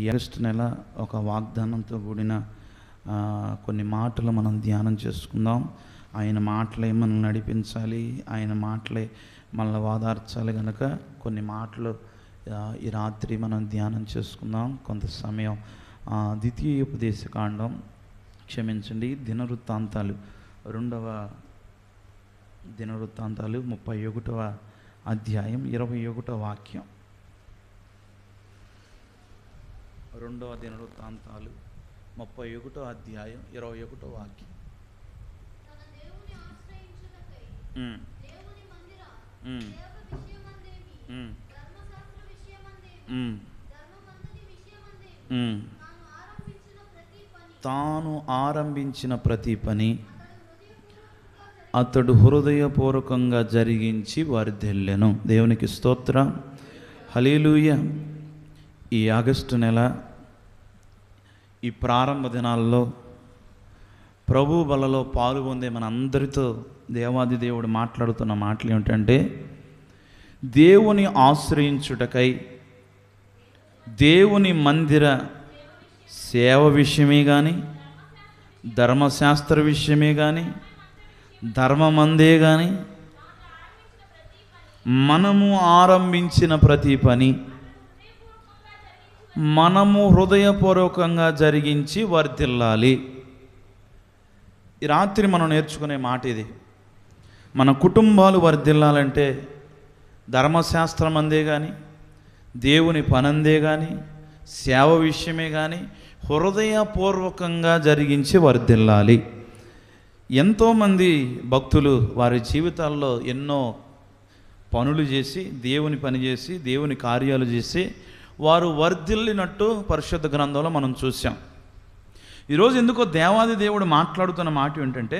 ఈ ఆగస్టు నెల ఒక వాగ్దానంతో కూడిన కొన్ని మాటలు మనం ధ్యానం చేసుకుందాం. ఆయన మాటలే మనల్ని నడిపించాలి, ఆయన మాటలే మనల్ని వాదార్చాలి. కనుక కొన్ని మాటలు ఈ రాత్రి మనం ధ్యానం చేసుకుందాం. కొంత సమయం ద్వితీయోపదేశకాండం దినవృత్తాంతాలు 2వ దినవృత్తాంతాలు 31వ అధ్యాయం 21వ వాక్యం. 2వ దినవృత్తాంతాలు 31వ అధ్యాయం 21వ వాక్యం. తాను ఆరంభించిన ప్రతి పని అతడు హృదయపూర్వకంగా జరిగించి వర్ధిల్లెను. దేవునికి స్తోత్రం, హల్లెలూయా. ఈ ఆగస్టు నెల ఈ ప్రారంభ దినాల్లో ప్రభు బలలో పాల్గొందే మన అందరితో దేవాది దేవుడు మాట్లాడుతున్న మాటలు ఏమిటంటే, దేవుని ఆశ్రయించుటకై దేవుని మందిర సేవ విషయమే కానీ, ధర్మశాస్త్ర విషయమే కానీ, ధర్మమందే కానీ మనము ఆరంభించిన ప్రతి పని మనము హృదయపూర్వకంగా జరిగించి వర్ధిల్లాలి. ఈ రాత్రి మనం నేర్చుకునే మాట ఇది. మన కుటుంబాలు వర్ధిల్లాలంటే ధర్మశాస్త్రం అందే కానీ, దేవుని పనందే కానీ, సేవ విషయమే కానీ హృదయపూర్వకంగా జరిగించి వర్ధిల్లాలి. ఎంతోమంది భక్తులు వారి జీవితాల్లో ఎన్నో పనులు చేసి, దేవుని పని చేసి, దేవుని కార్యాలు చేసి వారు వర్ధిల్లినట్టు పరిశుద్ధ గ్రంథంలో మనం చూసాం. ఈరోజు ఎందుకో దేవాది దేవుడు మాట్లాడుతున్న మాట ఏంటంటే,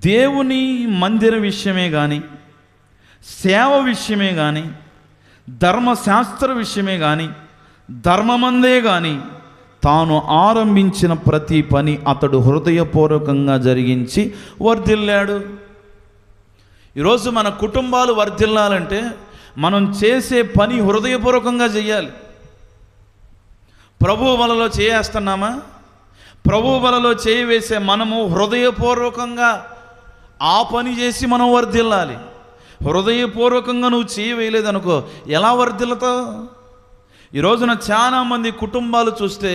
దేవుని మందిర విషయమే కానీ, సేవ విషయమే కానీ, ధర్మశాస్త్ర విషయమే కానీ, ధర్మమందే కానీ తాను ఆరంభించిన ప్రతి పని అతడు హృదయపూర్వకంగా జరిగించి వర్ధిల్లాడు. ఈరోజు మన కుటుంబాలు వర్ధిల్లాలంటే మనం చేసే పని హృదయపూర్వకంగా చేయాలి. ప్రభు వలలో చేయేస్తున్నామా? ప్రభు వలలో చేయవేసే మనము హృదయపూర్వకంగా ఆ పని చేసి మనం వర్ధిల్లాలి. హృదయపూర్వకంగా నువ్వు చేయవేయలేదనుకో, ఎలా వర్ధిల్లుతావు? ఈ రోజున చాలామంది కుటుంబాలు చూస్తే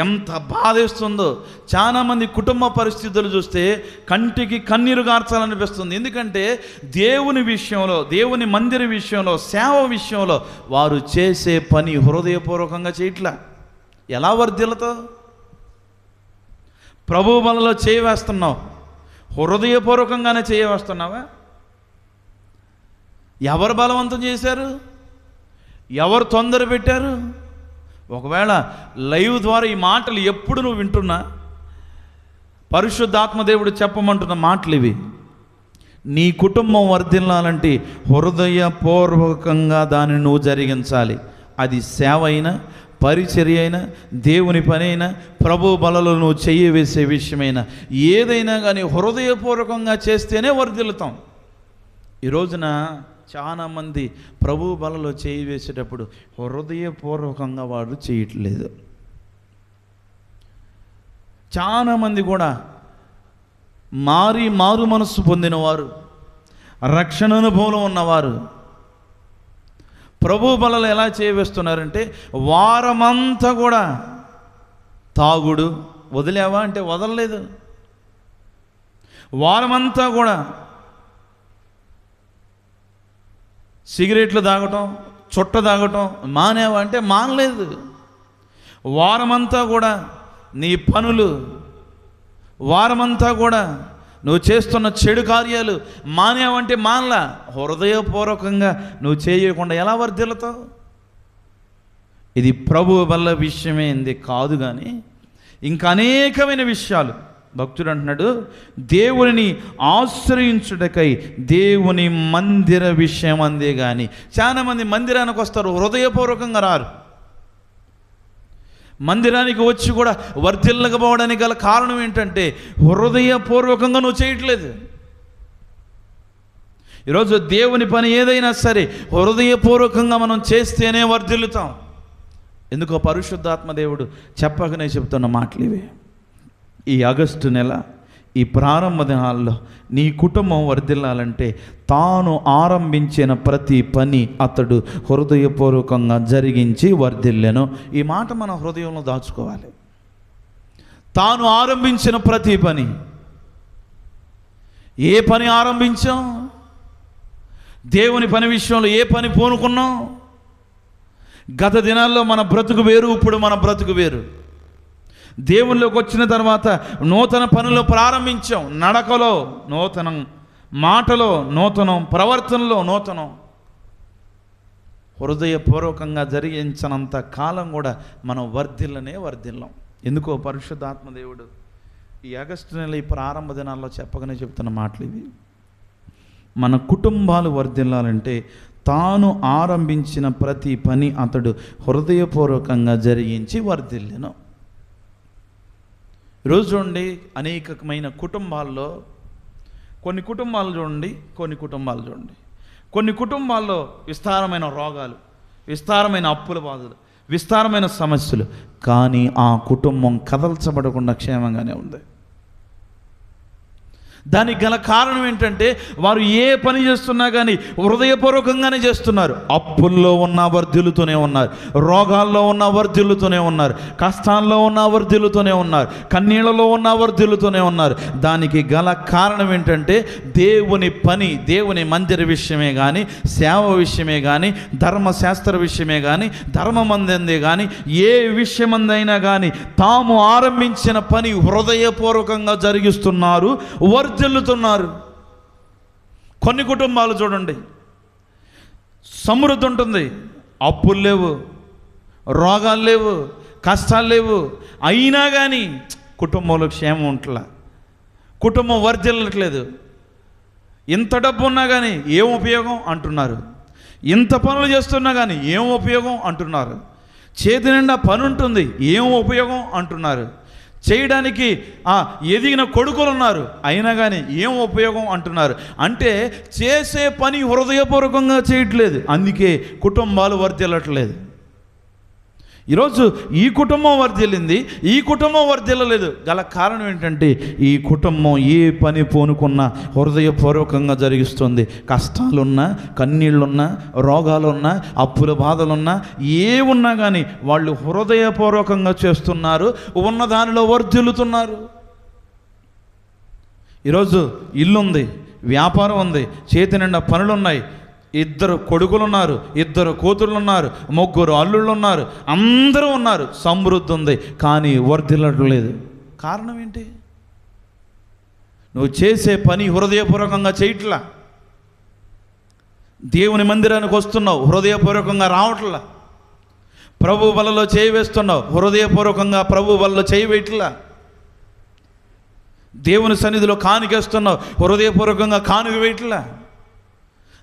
ఎంత బాధేస్తుందో, చాలామంది కుటుంబ పరిస్థితులు చూస్తే కంటికి కన్నీరు గార్చాలనిపిస్తుంది. ఎందుకంటే దేవుని విషయంలో, దేవుని మందిర విషయంలో, సేవ విషయంలో వారు చేసే పని హృదయపూర్వకంగా చేయట్లా. ఎలా వర్ధిల్లుతావు? ప్రభు బలలో చేయవేస్తున్నావు, హృదయపూర్వకంగానే చేయవేస్తున్నావా? ఎవరు బలవంతం చేశారు? ఎవరు తొందర పెట్టారు? ఒకవేళ లైవ్ ద్వారా ఈ మాటలు ఎప్పుడు నువ్వు వింటున్నా, పరిశుద్ధాత్మ దేవుడు చెప్పమంటున్న మాటలు ఇవి. నీ కుటుంబం వర్ధిల్లాలంటే హృదయపూర్వకంగా దాన్ని నువ్వు జరిగించాలి. అది సేవ అయినా, పరిచర్య అయినా, దేవుని పని అయినా, ప్రభు బలలో నువ్వు చెయ్యవేసే విషయమైనా, ఏదైనా కానీ హృదయపూర్వకంగా చేస్తేనే వర్ధిల్లుతాం. ఈ రోజున చాలామంది ప్రభు బలలో చేయి వేసేటప్పుడు హృదయపూర్వకంగా వాడు చేయట్లేదు. చాలామంది కూడా మారు మనస్సు పొందినవారు, రక్షణ అనుభవంలో ఉన్నవారు ప్రభు బలలో ఎలా చేయవేస్తున్నారంటే, వారమంతా కూడా తాగుడు వదిలేవా అంటే వదలలేదు. వారమంతా కూడా సిగరెట్లు తాగటం, చుట్ట తాగటం మానేవా అంటే మానలేదు. వారమంతా కూడా నీ పనులు, వారమంతా కూడా నువ్వు చేస్తున్న చెడు కార్యాలు మానేవంటే మానలా. హృదయపూర్వకంగా నువ్వు చేయకుండా ఎలా వర్ధిల్లుతావు? ఇది ప్రభువు వల్ల విషయమే కాదు కానీ ఇంకా అనేకమైన విషయాలు. భక్తుడు అంటున్నాడు, దేవుని ఆశ్రయించుటకై దేవుని మందిర విషయం అందే కానీ. చాలామంది మందిరానికి వస్తారు, హృదయపూర్వకంగా రారు. మందిరానికి వచ్చి కూడా వర్ధిల్లకపోవడానికి గల కారణం ఏంటంటే హృదయపూర్వకంగా నువ్వు చేయట్లేదు. ఈరోజు దేవుని పని ఏదైనా సరే హృదయపూర్వకంగా మనం చేస్తేనే వర్ధిల్లుతాం. ఎందుకో పరిశుద్ధాత్మ దేవుడు చెప్పకనే చెప్తున్న మాటలు ఇవే. ఈ ఆగస్టు నెల, ఈ ప్రారంభ దినాల్లో నీ కుటుంబం వర్ధిల్లాలంటే తాను ఆరంభించిన ప్రతి పని అతడు హృదయపూర్వకంగా జరిగించి వర్ధిల్లెను. ఈ మాట మన హృదయంలో దాచుకోవాలి. తాను ఆరంభించిన ప్రతి పని. ఏ పని ఆరంభించాం? దేవుని పని విషయంలో ఏ పని పూనుకున్నాం? గత దినాల్లో మన బ్రతుకు వేరు, ఇప్పుడు మన బ్రతుకు వేరు. దేవునిలోకి వచ్చిన తర్వాత నూతన పనులు ప్రారంభించాం. నడకలో నూతనం, మాటలో నూతనం, ప్రవర్తనలో నూతనం. హృదయపూర్వకంగా జరిగించినంత కాలం కూడా మనం వర్ధిల్లం. ఎందుకో పరిశుద్ధాత్మ దేవుడు ఈ ఆగస్టు నెల ఈ ప్రారంభ దినాల్లో చెప్పగానే చెప్తున్న మాటలు ఇవి. మన కుటుంబాలు వర్ధిల్లాలంటే తాను ఆరంభించిన ప్రతి పని అతడు హృదయపూర్వకంగా జరిగించి వర్ధిల్లెను. ఈరోజు చూడండి, అనేకమైన కుటుంబాల్లో కొన్ని కుటుంబాలు చూడండి, కొన్ని కుటుంబాల్లో విస్తారమైన రోగాలు, విస్తారమైన అప్పుల బాధలు, విస్తారమైన సమస్యలు, కానీ ఆ కుటుంబం కదల్చబడకుండా క్షేమంగానే ఉంది. దానికి గల కారణం ఏంటంటే వారు ఏ పని చేస్తున్నా కానీ హృదయపూర్వకంగానే చేస్తున్నారు. అప్పుల్లో ఉన్న వర్ధిల్లుతూనే ఉన్నారు, రోగాల్లో ఉన్న వర్ధిల్లుతూనే ఉన్నారు, కష్టాల్లో ఉన్న వర్ధిల్లుతూనే ఉన్నారు, కన్నీళ్లలో ఉన్న వర్ధిల్లుతూనే ఉన్నారు. దానికి గల కారణం ఏంటంటే దేవుని పని, దేవుని మందిర విషయమే కానీ, సేవ విషయమే కానీ, ధర్మశాస్త్ర విషయమే కానీ, ధర్మమందే కానీ, ఏ విషయమందైనా కానీ తాము ఆరంభించిన పని హృదయపూర్వకంగా జరిగిస్తున్నారు, వర్ధిల్లుతున్నారు. కొన్ని కుటుంబాలు చూడండి, సమృద్ధి ఉంటుంది, అప్పులు లేవు, రోగాలు లేవు, కష్టాలు లేవు, అయినా కానీ కుటుంబంలో క్షేమం ఉంటలా, కుటుంబం వర్ధిల్లట్లేదు. ఇంత డబ్బు ఉన్నా కానీ ఏం ఉపయోగం అంటున్నారు, ఇంత పనులు చేస్తున్నా కానీ ఏం ఉపయోగం అంటున్నారు, చేతి నిండా పని ఉంటుంది ఏం ఉపయోగం అంటున్నారు, చేయడానికి ఎదిగిన కొడుకులు ఉన్నారు అయినా కానీ ఏం ఉపయోగం అంటున్నారు. అంటే చేసే పని హృదయపూర్వకంగా చేయట్లేదు, అందుకే కుటుంబాలు వర్ధిల్లట్లేదు. ఈరోజు ఈ కుటుంబం వర్ధిల్లింది, ఈ కుటుంబం వర్ధిల్లలేదు. గల కారణం ఏంటంటే ఈ కుటుంబం ఏ పని పూనుకున్నా హృదయపూర్వకంగా జరిగిస్తుంది. కష్టాలున్నా, కన్నీళ్ళున్నా, రోగాలున్నా, అప్పుల బాధలున్నా, ఏ ఉన్నా కానీ వాళ్ళు హృదయపూర్వకంగా చేస్తున్నారు, ఉన్న దానిలో వర్ధిల్లుతున్నారు. ఈరోజు ఇల్లుంది, వ్యాపారం ఉంది, చేతి నిండా పనులున్నాయి, 2 కొడుకులున్నారు, 2 కూతుర్లున్నారు, 3 అల్లుళ్ళు ఉన్నారు, అందరూ ఉన్నారు, సమృద్ధి ఉంది, కానీ వర్ధిల్లట్లేదు. కారణం ఏంటి? నువ్వు చేసే పని హృదయపూర్వకంగా చేయట్లా. దేవుని మందిరానికి వస్తున్నావు, హృదయపూర్వకంగా రావట్లా. ప్రభు బలలో చేయి వేస్తున్నావు, హృదయపూర్వకంగా ప్రభు బలలో చేయి వేయట్లా. దేవుని సన్నిధిలో కానుకేస్తున్నావు, హృదయపూర్వకంగా కానుక వేయట్లా.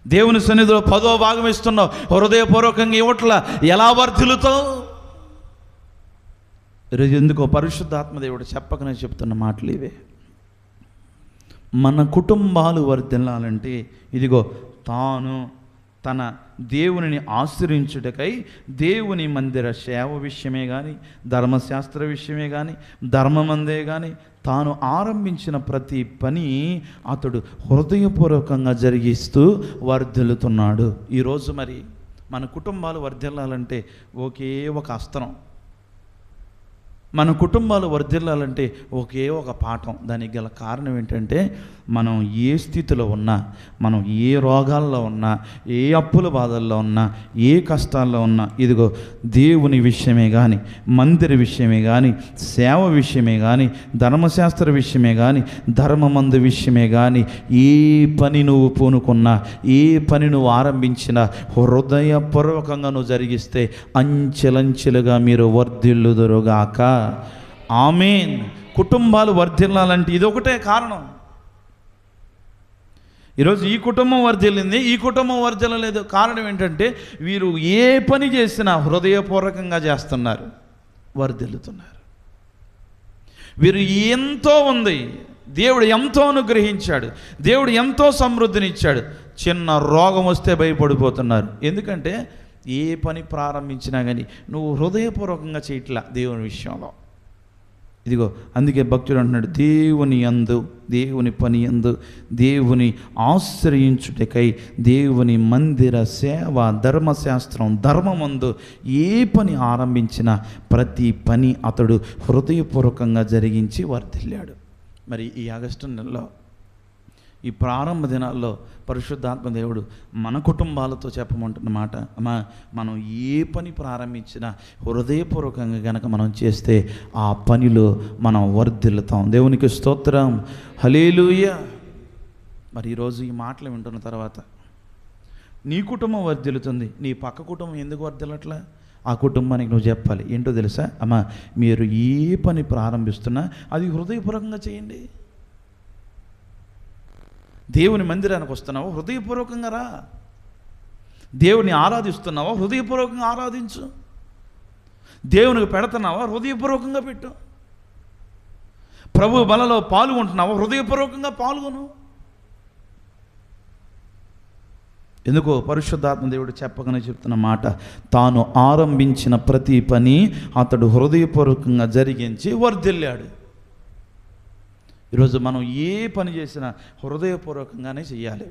దేవుని సన్నిధిలో 10వ భాగం ఇస్తున్నావు, హృదయపూర్వకంగా ఇవ్వట్లా. ఎలా వర్ధిల్లుతావు? ఈరోజు ఎందుకో పరిశుద్ధాత్మదేవుడు చెప్పకనే చెప్తున్న మాటలు ఇవే. మన కుటుంబాలు వర్ధిల్లాలంటే ఇదిగో తాను తన దేవునిని ఆశ్రయించుటకై దేవుని మందిర సేవ విషయమే కానీ, ధర్మశాస్త్ర విషయమే కానీ, ధర్మమందే కానీ తాను ఆరంభించిన ప్రతి పని అతడు హృదయపూర్వకంగా జరిగిస్తూ వర్ధిల్లుతున్నాడు. ఈరోజు మరి మన కుటుంబాలు వర్ధిల్లాలంటే ఒకే ఒక అస్త్రం, మన కుటుంబాలు వర్ధిల్లాలంటే ఒకే ఒక పాఠం. దానికి గల కారణం ఏంటంటే మనం ఏ స్థితిలో ఉన్నా, మనం ఏ రోగాల్లో ఉన్నా, ఏ అప్పుల బాధల్లో ఉన్నా, ఏ కష్టాల్లో ఉన్నా, ఇదిగో దేవుని విషయమే కానీ, మందిర విషయమే కానీ, సేవ విషయమే కానీ, ధర్మశాస్త్ర విషయమే కానీ, ధర్మమందు విషయమే కానీ, ఏ పని నువ్వు పూనుకున్నా, ఏ పని నువ్వు ఆరంభించినా హృదయపూర్వకంగా నువ్వు జరిగిస్తే అంచెలంచెలుగా మీరు వర్ధిల్లుదురుగాక. ఆమేన్. కుటుంబాలు వర్ధిల్లాలంటే ఇదొకటే కారణం. ఈరోజు ఈ కుటుంబం వర్ధిల్లింది, ఈ కుటుంబం వర్ధిల్లలేదు. కారణం ఏంటంటే వీరు ఏ పని చేసినా హృదయపూర్వకంగా చేస్తున్నారు, వర్ధిల్లుతున్నారు. వీరు ఎంతో ఉంది, దేవుడు ఎంతో అనుగ్రహించాడు, దేవుడు ఎంతో సమృద్ధినిచ్చాడు, చిన్న రోగం వస్తే భయపడిపోతున్నారు. ఎందుకంటే ఏ పని ప్రారంభించినా కానీ నువ్వు హృదయపూర్వకంగా చేయట్లా దేవుని విషయంలో. ఇదిగో అందుకే భక్తుడు అంటున్నాడు, దేవుని పని యందు దేవుని ఆశ్రయించుటకై దేవుని మందిర సేవ ధర్మశాస్త్రం ధర్మమందు ఏ పని ఆరంభించినా ప్రతి పని అతడు హృదయపూర్వకంగా జరిగించి వర్ధిల్లాడు. మరి ఈ ఆగస్టు నెలలో, ఈ ప్రారంభ దినాల్లో పరిశుద్ధాత్మ దేవుడు మన కుటుంబాలతో చెప్పమంటున్న మాట, మనం ఏ పని ప్రారంభించినా హృదయపూర్వకంగా గనక మనం చేస్తే ఆ పనిలో మనం వర్ధిల్లుతాం. దేవునికి స్తోత్రం, హల్లెలూయా. మరి ఈరోజు ఈ మాటలు వింటున్న తర్వాత నీ కుటుంబం వర్ధిల్లుతుంది, నీ పక్క కుటుంబం ఎందుకు వర్ధిల్లట్లా? ఆ కుటుంబానికి నువ్వు చెప్పాలి. ఏంటో తెలుసా? మీరు ఏ పని ప్రారంభిస్తున్నా అది హృదయపూర్వకంగా చేయండి. దేవుని మందిరానికి వస్తున్నావా? హృదయపూర్వకంగా రా. దేవుని ఆరాధిస్తున్నావా? హృదయపూర్వకంగా ఆరాధించు. దేవునికి పెడుతున్నావా? హృదయపూర్వకంగా పెట్టు. ప్రభు బలలో పాల్గొంటున్నావా? హృదయపూర్వకంగా పాల్గొను. ఎందుకో పరిశుద్ధాత్మ దేవుడు చెప్పగానే చెప్తున్న మాట, తాను ఆరంభించిన ప్రతి పని అతడు హృదయపూర్వకంగా జరిగించి వర్ధిల్లాడు. ఈరోజు మనం ఏ పని చేసినా హృదయపూర్వకంగానే చెయ్యాలి.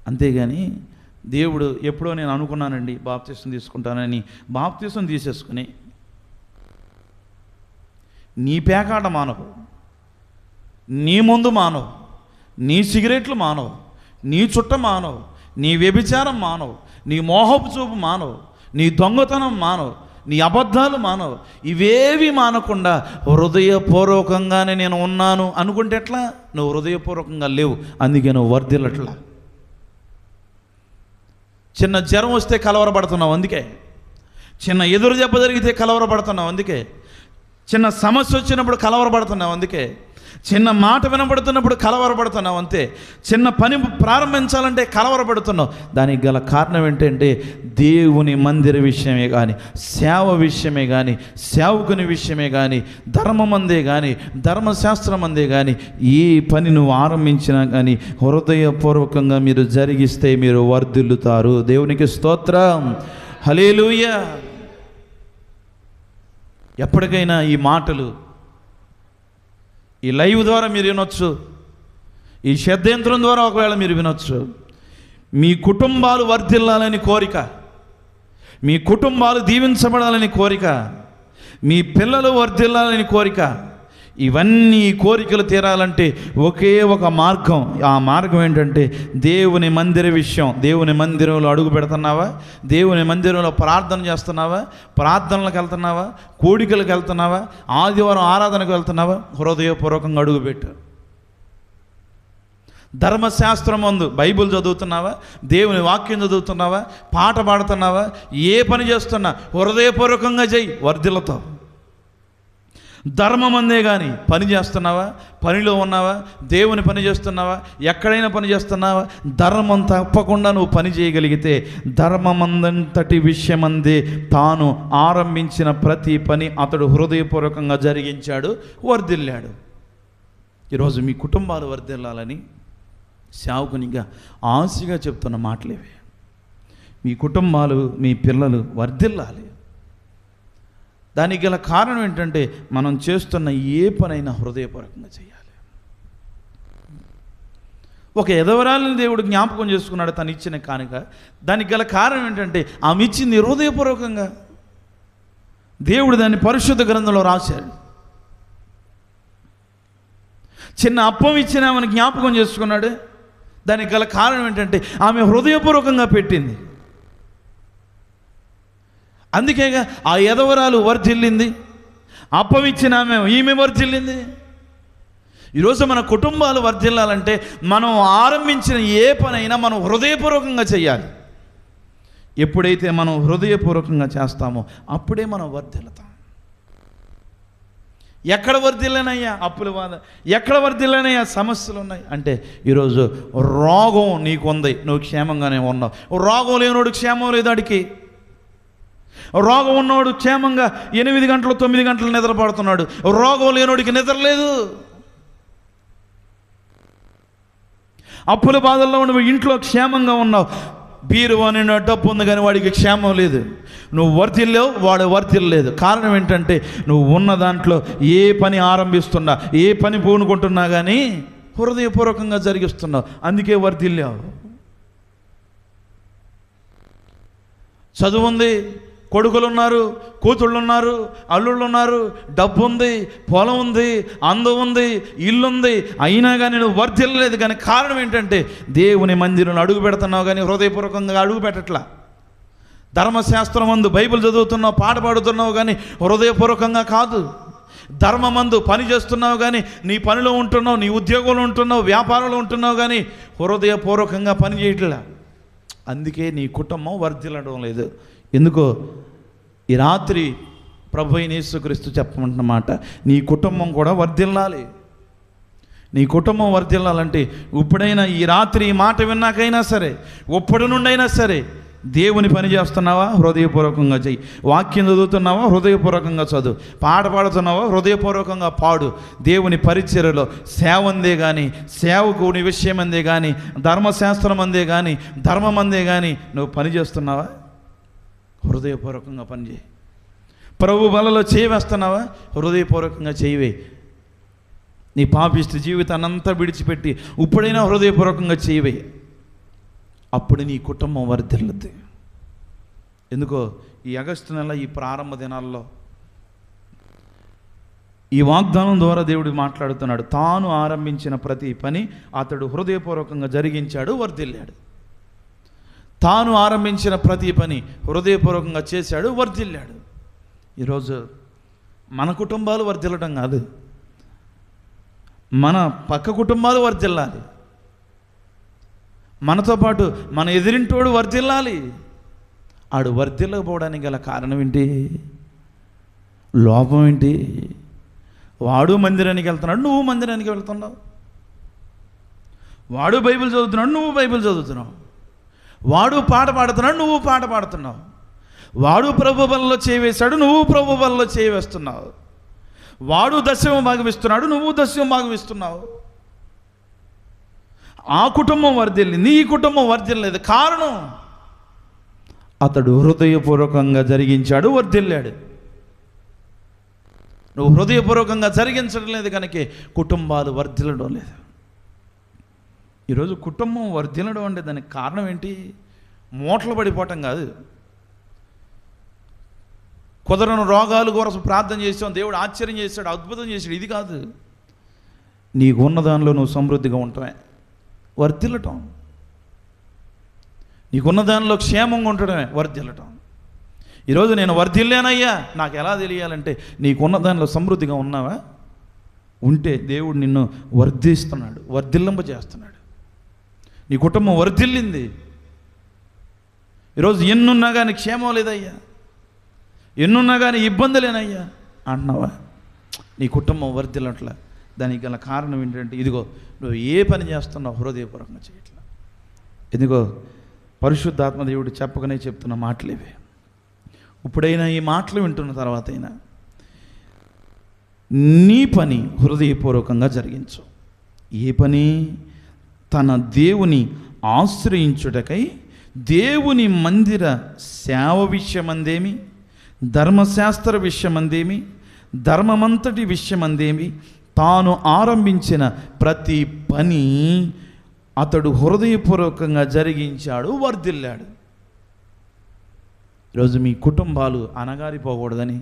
అంతేగాని దేవుడు ఎప్పుడో నేను అనుకున్నానండి బాప్తిసం తీసుకుంటానని బాప్తిసం తీసేసుకుని నీ పేకాట మానవు, నీ మందు మానవు, నీ సిగరెట్లు మానవు, నీ చుట్ట మానవు, నీ వ్యభిచారం మానవు, నీ మోహపు చూపు మానవు, నీ దొంగతనం మానవు, నీ అబద్ధాలు మానవు. ఇవేవి మానకుండా హృదయపూర్వకంగానే నేను ఉన్నాను అనుకుంటే ఎట్లా? నువ్వు హృదయపూర్వకంగా లేవు, అందుకే నువ్వు వర్ధిల్లట్లా. చిన్న జ్వరం వస్తే కలవరపడుతున్నావు, అందుకే. చిన్న ఎదురు దెబ్బ జరిగితే కలవరపడుతున్నావు, అందుకే. చిన్న సమస్య వచ్చినప్పుడు కలవరపడుతున్నావు, అందుకే. చిన్న మాట వినబడుతున్నప్పుడు కలవరపడుతున్నావు, అంతే. చిన్న పని ప్రారంభించాలంటే కలవరపడుతున్నావు. దానికి గల కారణం ఏంటంటే దేవుని మందిర విషయమే కానీ, సేవ విషయమే కానీ, సేవకుని విషయమే కానీ, ధర్మమందే కానీ, ధర్మశాస్త్రమందే కానీ ఏ పని నువ్వు ఆరంభించినా కానీ హృదయపూర్వకంగా మీరు జరిగిస్తే మీరు వర్ధిల్లుతారు. దేవునికి స్తోత్రం, హల్లెలూయా. ఎప్పటికైనా ఈ మాటలు ఈ లైవ్ ద్వారా మీరు వినొచ్చు, ఈ శబ్దేంద్రం ద్వారా ఒకవేళ మీరు వినొచ్చు. మీ కుటుంబాలు వర్ధిల్లాలని కోరిక, మీ కుటుంబాలు దీవించబడాలని కోరిక, మీ పిల్లలు వర్ధిల్లాలని కోరిక, ఇవన్నీ కోరికలు తీరాలంటే ఒకే ఒక మార్గం. ఆ మార్గం ఏంటంటే దేవుని మందిర విషయం. దేవుని మందిరంలో అడుగు పెడుతున్నావా? దేవుని మందిరంలో ప్రార్థన చేస్తున్నావా? ప్రార్థనలకు వెళ్తున్నావా? కోడికలకు వెళ్తున్నావా? ఆదివారం ఆరాధనకు వెళ్తున్నావా? హృదయపూర్వకంగా అడుగుపెట్టు. ధర్మశాస్త్రం ముందు బైబిల్ చదువుతున్నావా? దేవుని వాక్యం చదువుతున్నావా? పాట పాడుతున్నావా? ఏ పని చేస్తున్నా హృదయపూర్వకంగా చేయి, వర్ధిల్లుతావు. ధర్మం అందే కానీ పని చేస్తున్నావా? పనిలో ఉన్నావా? దేవుని పని చేస్తున్నావా? ఎక్కడైనా పని చేస్తున్నావా? ధర్మం తప్పకుండా నువ్వు పని చేయగలిగితే ధర్మమందంతటి విషయమందే తాను ఆరంభించిన ప్రతి పని అతడు హృదయపూర్వకంగా జరిగించాడు, వర్ధిల్లాడు. ఈరోజు మీ కుటుంబాలు వర్ధిల్లాలని సేవకునిగా ఆశగా చెప్తున్న మాటలేవే. మీ కుటుంబాలు, మీ పిల్లలు వర్ధిల్లాలి. దానికి గల కారణం ఏంటంటే మనం చేస్తున్న ఏ పనైనా హృదయపూర్వకంగా చేయాలి. ఒక ఎదవరాలని దేవుడు జ్ఞాపకం చేసుకున్నాడు తను ఇచ్చిన కానుక. దానికి గల కారణం ఏంటంటే ఆమె ఇచ్చింది హృదయపూర్వకంగా. దేవుడు దాన్ని పరిశుద్ధ గ్రంథంలో రాశాడు. చిన్న అప్పం ఇచ్చిన ఆమెను జ్ఞాపకం చేసుకున్నాడు. దానికి గల కారణం ఏంటంటే ఆమె హృదయపూర్వకంగా పెట్టింది. అందుకేగా ఆ ఎదవరాలు వర్ధిల్లింది, అప్పమిచ్చిన ఈమె వర్ధిల్లింది. ఈరోజు మన కుటుంబాలు వర్ధిల్లాలంటే మనం ఆరంభించిన ఏ పనైనా మనం హృదయపూర్వకంగా చేయాలి. ఎప్పుడైతే మనం హృదయపూర్వకంగా చేస్తామో అప్పుడే మనం వర్ధిల్లుతాం. ఎక్కడ వర్ధిల్లనయ్యా అప్పుల బాధ, ఎక్కడ వర్ధిల్లనయ్యా సమస్యలు ఉన్నాయి అంటే ఈరోజు రోగం నీకుంది, నువ్వు క్షేమంగానే ఉన్నావు. రోగం లేనోడు క్షేమం లేదు. అడికి రోగం ఉన్నవాడు క్షేమంగా 8 గంటలు 9 గంటలు నిద్రపడుతున్నాడు. రోగం లేనోడికి నిద్ర లేదు. అప్పుల బాధల్లో నువ్వు ఇంట్లో క్షేమంగా ఉన్నావు. బీరువా నిండా డబ్బు ఉంది కానీ వాడికి క్షేమం లేదు. నువ్వు వర్ధిల్లేవు, వాడు వర్ధిల్లేదు. కారణం ఏంటంటే నువ్వు ఉన్న దాంట్లో ఏ పని ఆరంభిస్తున్నా, ఏ పని పూనుకుంటున్నా కానీ హృదయపూర్వకంగా జరిగిస్తున్నావు, అందుకే వర్ధిల్లావు. చదువు ఉంది, కొడుకులు ఉన్నారు, కూతుళ్ళు ఉన్నారు, అల్లుళ్ళు ఉన్నారు, డబ్బు ఉంది, పొలం ఉంది, అందం ఉంది, ఇల్లుంది, అయినా కానీ నువ్వు వర్ధిల్లలేదు. కానీ కారణం ఏంటంటే దేవుని మందిరంలో అడుగు పెడుతున్నావు కానీ హృదయపూర్వకంగా అడుగు పెట్టట్లా. ధర్మశాస్త్రమందు బైబిల్ చదువుతున్నావు, పాట పాడుతున్నావు కానీ హృదయపూర్వకంగా కాదు. ధర్మమందు పని చేస్తున్నావు కానీ నీ పనిలో ఉంటున్నావు, నీ ఉద్యోగంలో ఉంటున్నావు, వ్యాపారంలో ఉంటున్నావు కానీ హృదయపూర్వకంగా పని చేయట్లా. అందుకే నీ కుటుంబం వర్ధిల్లడం లేదు. ఎందుకో ఈ రాత్రి ప్రభు అయిన యేసుక్రీస్తు చెప్పమంటున్నమాట, నీ కుటుంబం కూడా వర్ధిల్లాలి. నీ కుటుంబం వర్ధిల్లాలంటే ఇప్పుడైనా ఈ రాత్రి ఈ మాట విన్నాకైనా సరే, ఇప్పటి నుండైనా సరే దేవుని పని చేస్తున్నావా, హృదయపూర్వకంగా చెయ్యి. వాక్యం చదువుతున్నావా, హృదయపూర్వకంగా చదువు. పాట పాడుతున్నావా, హృదయపూర్వకంగా పాడు. దేవుని పరిచర్యలో సేవ అందే కానీ, సేవకుని విషయం అందే కానీ, ధర్మశాస్త్రం అందే కానీ, ధర్మం అందే కానీ నువ్వు పని చేస్తున్నావా, హృదయపూర్వకంగా పనిచేయి. ప్రభు బలలో చేయవేస్తున్నావా, హృదయపూర్వకంగా చేయవే. నీ పాపిష్టి జీవితాన్ని అంతా విడిచిపెట్టి ఇప్పుడైనా హృదయపూర్వకంగా చేయవే. అప్పుడు నీ కుటుంబం వర్ధిల్లుద్ది. ఎందుకో ఈ ఆగస్టు నెల ఈ ప్రారంభ దినాల్లో ఈ వాగ్దానం ద్వారా దేవుడు మాట్లాడుతున్నాడు. తాను ఆరంభించిన ప్రతి పని అతడు హృదయపూర్వకంగా జరిగించాడు, వర్ధిల్లాడు. తాను ఆరంభించిన ప్రతి పని హృదయపూర్వకంగా చేశాడు, వర్ధిల్లాడు. ఈరోజు మన కుటుంబాలు వర్ధిల్లడం కాదు, మన పక్క కుటుంబాలు వర్ధిల్లాలి. మనతో పాటు మన ఎదిరింటోడు వర్ధిల్లాలి. ఆడు వర్ధిల్లకపోవడానికి గల కారణం ఏంటి, లోపం ఏంటి? వాడు మందిరానికి వెళ్తున్నాడు, నువ్వు మందిరానికి వెళ్తున్నావు. వాడు బైబిల్ చదువుతున్నాడు, నువ్వు బైబిల్ చదువుతున్నావు. వాడు పాట పాడుతున్నాడు, నువ్వు పాట పాడుతున్నావు. వాడు ప్రభు బలలో చేయవేశాడు, నువ్వు ప్రభు బలలో చేయవేస్తున్నావు. వాడు దశమ భాగం ఇస్తున్నాడు, నువ్వు దశమ భాగం ఇస్తున్నావు. ఆ కుటుంబం వర్ధిల్లింది, ఈ కుటుంబం వర్ధిల్లలేదు. కారణం అతడు హృదయపూర్వకంగా జరిగించాడు, వర్ధిల్లాడు. నువ్వు హృదయపూర్వకంగా జరిగించడం లేదు కనుక కుటుంబాలు వర్ధిల్లడం లేదు. ఈరోజు కుటుంబం వర్ధిల్లడం అంటే దానికి కారణం ఏంటి? మూటలు పడిపోవటం కాదు, కుదరను రోగాలు కోసం ప్రార్థన చేసాం, దేవుడు ఆశ్చర్యం చేశాడు, అద్భుతం చేశాడు, ఇది కాదు. నీకు ఉన్న దానిలో నువ్వు సమృద్ధిగా ఉండటమే వర్ధిల్లటం. నీకున్న దానిలో క్షేమంగా ఉండటమే వర్ధిల్లటం. ఈరోజు నేను వర్ధిల్లానయ్యా, నాకు ఎలా తెలియాలంటే నీకున్న దానిలో సమృద్ధిగా ఉన్నావా? ఉంటే దేవుడు నిన్ను వర్ధిస్తున్నాడు, వర్ధిల్లింపజేస్తున్నాడు. నీ కుటుంబం వర్ధిల్లింది. ఈరోజు ఎన్నున్నా కానీ క్షేమం లేదయ్యా, ఎన్నున్నా కానీ ఇబ్బందులేనయ్యా అంటున్నావా? నీ కుటుంబం వర్ధిల్లట్లా. దానికి గల కారణం ఏంటంటే ఇదిగో నువ్వు ఏ పని చేస్తున్నావు హృదయపూర్వకంగా చేయట్లా. ఇదిగో పరిశుద్ధాత్మ దేవుడు చెప్పకనే చెప్తున్న మాటలేవే. ఇప్పుడైనా ఈ మాటలు వింటున్న తర్వాత అయినా నీ పని హృదయపూర్వకంగా జరిగించు. ఏ పని? తన దేవుని ఆశ్రయించుటకై దేవుని మందిర సేవ విషయమందేమి, ధర్మశాస్త్ర విషయమందేమి, ధర్మమంతటి విషయమందేమి తాను ఆరంభించిన ప్రతి పని అతడు హృదయపూర్వకంగా జరిగించాడు, వర్ధిల్లాడు. ఈరోజు మీ కుటుంబాలు అణగారిపోకూడదని,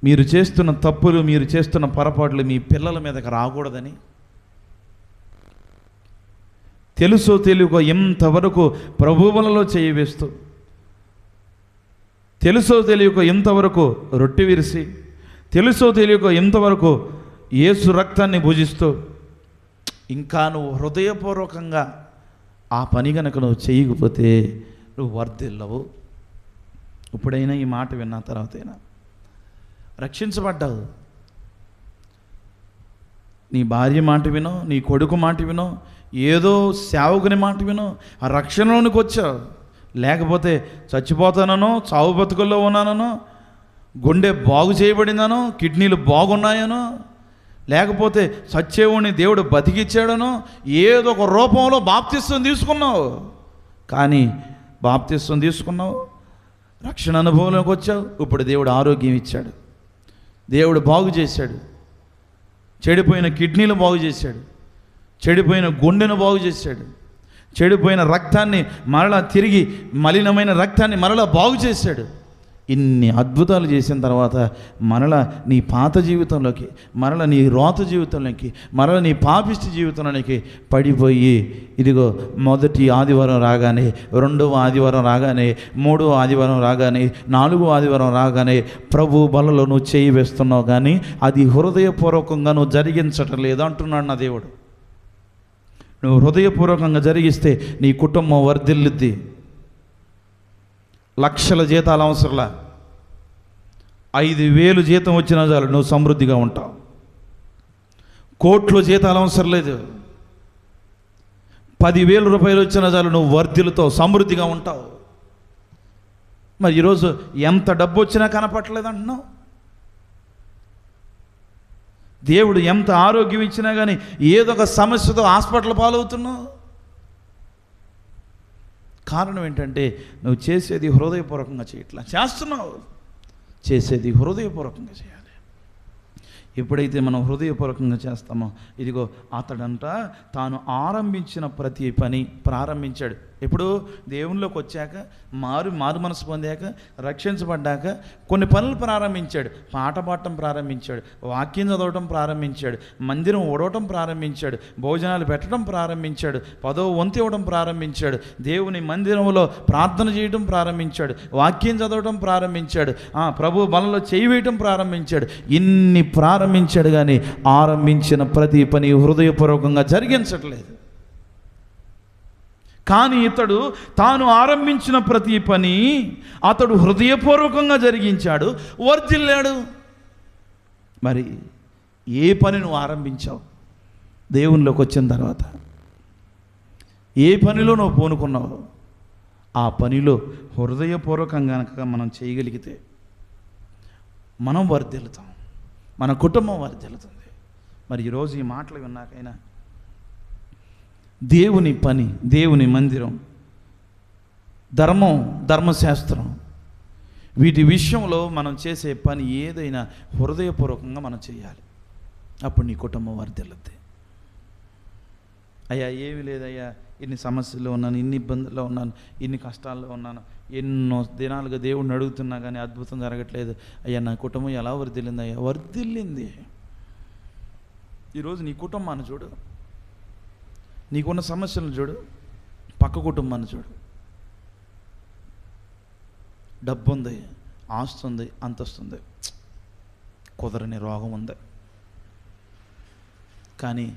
మీరు చేస్తున్న తప్పులు, మీరు చేస్తున్న పొరపాట్లు మీ పిల్లల మీదకి రాకూడదని, తెలుసో తెలియకో ఎంతవరకు ప్రభువులలో చేయవేస్తూ, తెలుసో తెలియకో ఎంతవరకు రొట్టె విరిసి, తెలుసో తెలియకో ఎంతవరకు యేసు రక్తాన్ని భుజిస్తూ, ఇంకా నువ్వు హృదయపూర్వకంగా ఆ పని కనుక నువ్వు చేయకపోతే నువ్వు వర్ధిల్లవు. ఇప్పుడైనా ఈ మాట విన్న తర్వాత అయినా రక్షించబడ్డావు. నీ భార్య మాట వినో, నీ కొడుకు మాట వినో, ఏదో సేవకుని మాట వినో ఆ రక్షణలోనికి వచ్చావు. లేకపోతే చచ్చిపోతానో, చావు బతుకుల్లో ఉన్నానో, గుండె బాగు చేయబడిందనో, కిడ్నీలు బాగున్నాయనో, లేకపోతే సచ్చేవుని దేవుడు బతికిచ్చాడనో ఏదో ఒక రూపంలో బాప్తిస్వం తీసుకున్నావు. కానీ బాప్తిస్వం తీసుకున్నావు, రక్షణ అనుభవంలోకి వచ్చావు, ఇప్పుడు దేవుడు ఆరోగ్యం ఇచ్చాడు, దేవుడు బాగు చేశాడు, చెడిపోయిన కిడ్నీలు బాగు చేశాడు, చెడిపోయిన గుండెను బాగు చేశాడు, చెడిపోయిన రక్తాన్ని మరలా తిరిగి మలినమైన రక్తాన్ని మరలా బాగు చేశాడు. ఇన్ని అద్భుతాలు చేసిన తర్వాత మరలా నీ పాత జీవితంలోకి, మరలా నీ రోత జీవితంలోకి, మరలా నీ పాపిష్టి జీవితంలోకి పడిపోయి, ఇదిగో మొదటి ఆదివారం రాగానే, రెండవ ఆదివారం రాగానే, మూడవ ఆదివారం రాగానే, నాలుగో ఆదివారం రాగానే ప్రభు బలలో నువ్వు చేయి వేస్తున్నావు, కానీ అది హృదయపూర్వకంగా నువ్వు జరిగించటం లేదు అంటున్నాడు నా దేవుడు. నువ్వు హృదయపూర్వకంగా జరిగిస్తే నీ కుటుంబం వర్ధిల్లుద్ది. లక్షల జీతాలు అవసరంలా, 5,000 జీతం వచ్చినా చాలు నువ్వు సమృద్ధిగా ఉంటావు. కోట్లు జీతాలు అవసరం లేదు, 10,000 రూపాయలు వచ్చినా చాలు నువ్వు వర్ధిల్లుతావు, సమృద్ధిగా ఉంటావు. మరి ఈరోజు ఎంత డబ్బు వచ్చినా కనపట్టలేదు అంటున్నావు. దేవుడు ఎంత ఆరోగ్యం ఇచ్చినా కానీ ఏదో ఒక సమస్యతో హాస్పిటల్ పాలవుతున్నావు. కారణం ఏంటంటే నువ్వు చేసేది హృదయపూర్వకంగా చేయట్లా. చేస్తున్నావు, చేసేది హృదయపూర్వకంగా చేయాలి. ఎప్పుడైతే మనం హృదయపూర్వకంగా చేస్తామో, ఇదిగో అతడంట తాను ఆరంభించిన ప్రతి పని ప్రారంభించాడు. ఎప్పుడు దేవునిలోకి వచ్చాక, మారు మనసు పొందాక, రక్షించబడ్డాక కొన్ని పనులు ప్రారంభించాడు. పాట పాడటం ప్రారంభించాడు, వాక్యం చదవటం ప్రారంభించాడు, మందిరం ఓడవటం ప్రారంభించాడు, భోజనాలు పెట్టడం ప్రారంభించాడు, 10వ వంతు ఇవ్వడం ప్రారంభించాడు, దేవుని మందిరంలో ప్రార్థన చేయడం ప్రారంభించాడు, వాక్యం చదవటం ప్రారంభించాడు, ప్రభు బలలో చేయి వేయటం ప్రారంభించాడు. ఇన్ని ప్రారంభించాడు, కానీ ఆరంభించిన ప్రతి పని హృదయపూర్వకంగా జరిగించట్లేదు. కానీ ఇతడు తాను ఆరంభించిన ప్రతి పని అతడు హృదయపూర్వకంగా జరిగించాడు, వర్ధిల్లాడు. మరి ఏ పని నువ్వు ఆరంభించావు? దేవునిలోకి వచ్చిన తర్వాత ఏ పనిలో నువ్వు పూనుకున్నావు? ఆ పనిలో హృదయపూర్వకంగా కనుక మనం చేయగలిగితే మనం వర్ధిల్లుతాం, మన కుటుంబం వర్ధిల్లుతుంది. మరి ఈరోజు ఈ మాటలు విన్నాకైనా దేవుని పని, దేవుని మందిరం, ధర్మం, ధర్మశాస్త్రం, వీటి విషయంలో మనం చేసే పని ఏదైనా హృదయపూర్వకంగా మనం చేయాలి. అప్పుడు నీ కుటుంబం వర్ధిల్లుద్ది. అయ్యా ఏమీ లేదయ్యా, ఇన్ని సమస్యల్లో ఉన్నాను, ఇన్ని ఇబ్బందుల్లో ఉన్నాను, ఇన్ని కష్టాల్లో ఉన్నాను, ఎన్నో దినాలుగా దేవుడిని అడుగుతున్నా కానీ అద్భుతం జరగట్లేదు. అయ్యా నా కుటుంబం ఎలా వర్ధిల్లింది? అయ్యా వర్ధిల్లింది. ఈరోజు నీ కుటుంబాన్ని చూడు, నీకున్న సమస్యలను చూడు, పక్క కుటుంబాన్ని చూడు. డబ్బు ఉంది, ఆస్తి ఉంది, అంతస్తుంది, కుదరని రోగం ఉంది. కానీ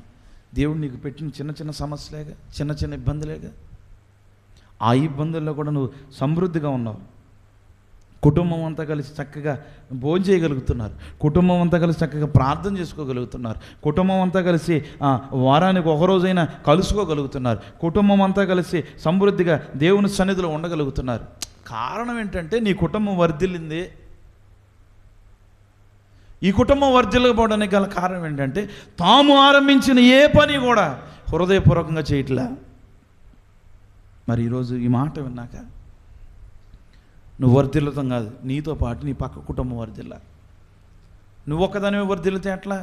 దేవుడు నీకు పెట్టిన చిన్న చిన్న సమస్యలేగా, చిన్న చిన్న ఇబ్బందులేగా, ఆ ఇబ్బందుల్లో కూడా నువ్వు సమృద్ధిగా ఉన్నావు. కుటుంబం అంతా కలిసి చక్కగా భోజనం చేయగలుగుతున్నారు, కుటుంబం అంతా కలిసి చక్కగా ప్రార్థన చేసుకోగలుగుతున్నారు, కుటుంబం అంతా కలిసి వారానికి ఒకరోజైనా కలుసుకోగలుగుతున్నారు, కుటుంబం అంతా కలిసి సమృద్ధిగా దేవుని సన్నిధిలో ఉండగలుగుతున్నారు. కారణం ఏంటంటే నీ కుటుంబం వర్ధిల్లింది. ఈ కుటుంబం వర్ధిల్లకపోవడానికి గల కారణం ఏంటంటే తాము ఆరంభించిన ఏ పని కూడా హృదయపూర్వకంగా చేయట్లా. మరి ఈరోజు ఈ మాట విన్నాక నువ్వు వర్ధిల్లతం కాదు, నీతో పాటు నీ పక్క కుటుంబం వర్ధిల్లాలి. నువ్వు ఒక్కదానివే వర్ధిల్లితే ఎట్లా?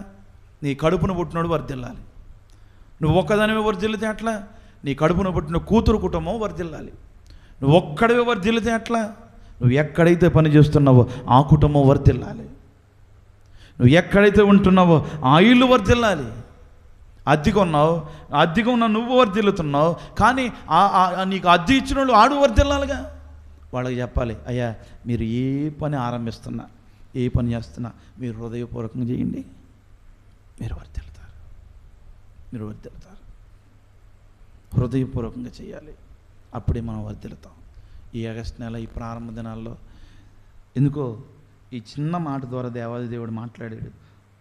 నీ కడుపును పుట్టినోడు వర్ధిల్లాలి. నువ్వు ఒక్కదానివే వర్ధిల్లితే ఎట్లా? నీ కడుపును పుట్టిన కూతురు కుటుంబం వర్ధిల్లాలి. నువ్వు ఒక్కడివే వర్ధిల్లితే ఎట్లా? నువ్వు ఎక్కడైతే పని చేస్తున్నావో ఆ కుటుంబం వర్ధిల్లాలి. నువ్వు ఎక్కడైతే ఉంటున్నావో ఆ ఇల్లు వర్ధిల్లాలి. అద్దెగా ఉన్న నువ్వు వర్ధిల్లుతున్నావు, కానీ నీకు అద్దె ఇచ్చిన వాళ్ళు ఆడు వర్ధిల్లాలిగా. వాళ్ళకి చెప్పాలి, అయ్యా మీరు ఏ పని ఆరంభిస్తున్నా, ఏ పని చేస్తున్నా మీరు హృదయపూర్వకంగా చేయండి, మీరు వర్ధిల్లుతారు. హృదయపూర్వకంగా చేయాలి, అప్పుడే మనం వర్ధిల్లుతాం. ఈ ఆగస్టు నెల, ఈ ప్రారంభ దినాల్లో ఎందుకో ఈ చిన్న మాట ద్వారా దేవాది దేవుడు మాట్లాడాడు.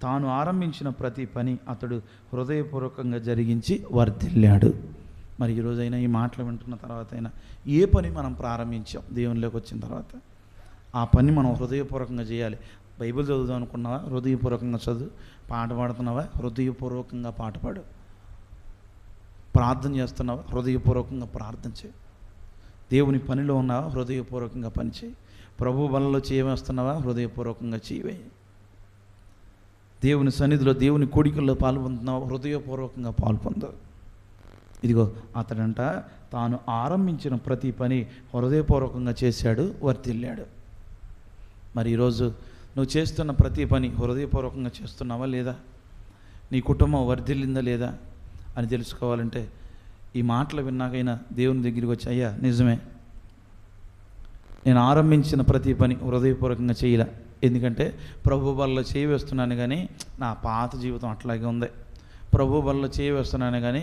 తాను ఆరంభించిన ప్రతి పని అతడు హృదయపూర్వకంగా జరిగించి వర్ధిల్లాడు. మరి ఈరోజైనా ఈ మాటలు వింటున్న తర్వాత అయినా ఏ పని మనం ప్రారంభించాం దేవునిలోకి వచ్చిన తర్వాత ఆ పని మనం హృదయపూర్వకంగా చేయాలి. బైబిల్ చదువుదాం అనుకున్నావా? హృదయపూర్వకంగా చదువు. పాట పాడుతున్నావా? హృదయపూర్వకంగా పాట పాడు. ప్రార్థన చేస్తున్నావా? హృదయపూర్వకంగా ప్రార్థన చేయి. దేవుని పనిలో ఉన్నావా? హృదయపూర్వకంగా పని చేయి. ప్రభు బలలో చేయవేస్తున్నావా? హృదయపూర్వకంగా చేయవేయి. దేవుని సన్నిధిలో దేవుని కోడికల్లో పాల్పొందుతున్నావా? హృదయపూర్వకంగా పాల్పొందావు. ఇదిగో అతడంట తాను ఆరంభించిన ప్రతి పని హృదయపూర్వకంగా చేశాడు, వర్ధిల్లాడు. మరి ఈరోజు నువ్వు చేస్తున్న ప్రతి పని హృదయపూర్వకంగా చేస్తున్నావా లేదా? నీ కుటుంబం వర్ధిల్లిందా లేదా అని తెలుసుకోవాలంటే ఈ మాటలు విన్నాకైనా దేవుని దగ్గరికి వచ్చి, అయ్యా నిజమే, నేను ఆరంభించిన ప్రతి పని హృదయపూర్వకంగా చేయలే. ఎందుకంటే ప్రభు బలలో చేయి వేస్తున్నాను కానీ నా పాత జీవితం అట్లాగే ఉంది. ప్రభు బలలో చేయి వేస్తున్నాను కానీ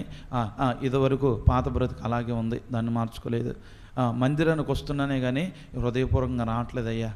ఇదివరకు పాత బ్రతుకు అలాగే ఉంది, దాన్ని మార్చుకోలేదు. మందిరానికి వస్తున్నానే కానీ హృదయపూర్వకంగా రావట్లేదయ్యా.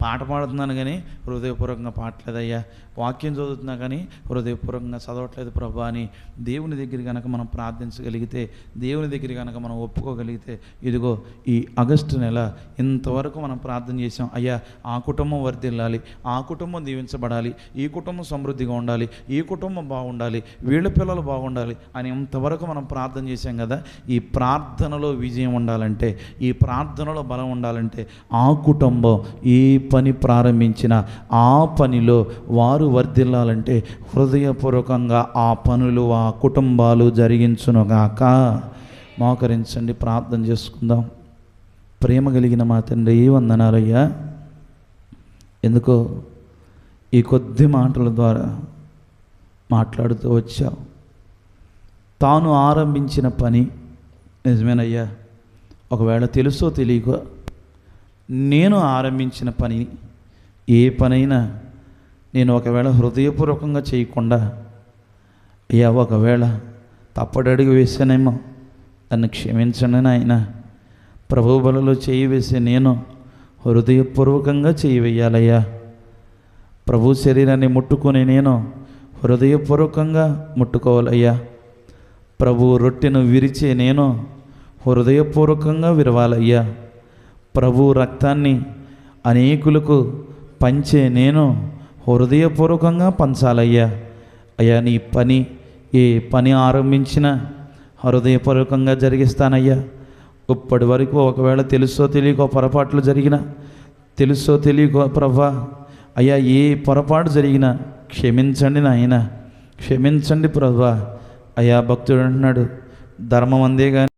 పాట పాడుతున్నాను కానీ హృదయపూర్వకంగా పాడలేదయ్యా. వాక్యం చదువుతున్నా కానీ హృదయపూర్వకంగా చదవట్లేదు ప్రభా అని దేవుని దగ్గర కనుక మనం ప్రార్థించగలిగితే, దేవుని దగ్గర కనుక మనం ఒప్పుకోగలిగితే, ఇదిగో ఈ ఆగస్టు నెల ఇంతవరకు మనం ప్రార్థన చేసాం, అయ్యా ఆ కుటుంబం వర్ధిల్లాలి, ఆ కుటుంబం దీవించబడాలి, ఈ కుటుంబం సమృద్ధిగా ఉండాలి, ఈ కుటుంబం బాగుండాలి, వీళ్ళ పిల్లలు బాగుండాలి అని ఇంతవరకు మనం ప్రార్థన చేశాం కదా. ఈ ప్రార్థనలో విజయం ఉండాలంటే, ఈ ప్రార్థనలో బలం ఉండాలంటే ఆ కుటుంబం ఈ పని ప్రారంభించిన ఆ పనిలో వారు వర్ధిల్లాలంటే హృదయపూర్వకంగా ఆ పనులు, ఆ కుటుంబాలు జరిగించునుగాక. మోకరించండి, ప్రార్థన చేసుకుందాం. ప్రేమ కలిగిన మా తండ్రి, వందనాలయ్యా. ఎందుకో ఈ కొద్ది మాటల ద్వారా మాట్లాడుతూ వచ్చావు. తాను ఆరంభించిన పని నిజమేనయ్యా. ఒకవేళ తెలుసో తెలియకో నేను ఆరంభించిన పని, ఏ పనైనా నేను ఒకవేళ హృదయపూర్వకంగా చేయకుండా, అయ్యా ఒకవేళ తప్పడడుగు వేసానేమో, నన్ను క్షమించండి నాయన. ప్రభు బలలో చేయి వేసే నేను హృదయపూర్వకంగా చేయి వేయాలయ్యా. ప్రభు శరీరాన్ని ముట్టుకొని నేను హృదయపూర్వకంగా ముట్టుకోవాలయ్యా. ప్రభు రొట్టెను విరిచే నేను హృదయపూర్వకంగా విరవాలయ్యా. ప్రభు రక్తాన్ని అనేకులకు పంచే నేను హృదయపూర్వకంగా పంచాలయ్యా. అయ్యా నీ పని, ఏ పని ఆరంభించినా హృదయపూర్వకంగా జరిగిస్తానయ్యా. ఇప్పటి వరకు ఒకవేళ తెలుసో తెలియకో పొరపాట్లు జరిగినా, తెలుసో తెలియకో ప్రభా అయ్యా ఏ పొరపాటు జరిగినా క్షమించండి నాయన, క్షమించండి ప్రభా. అయ్యా భక్తుడు అంటున్నాడు, ధర్మం అందే కానీ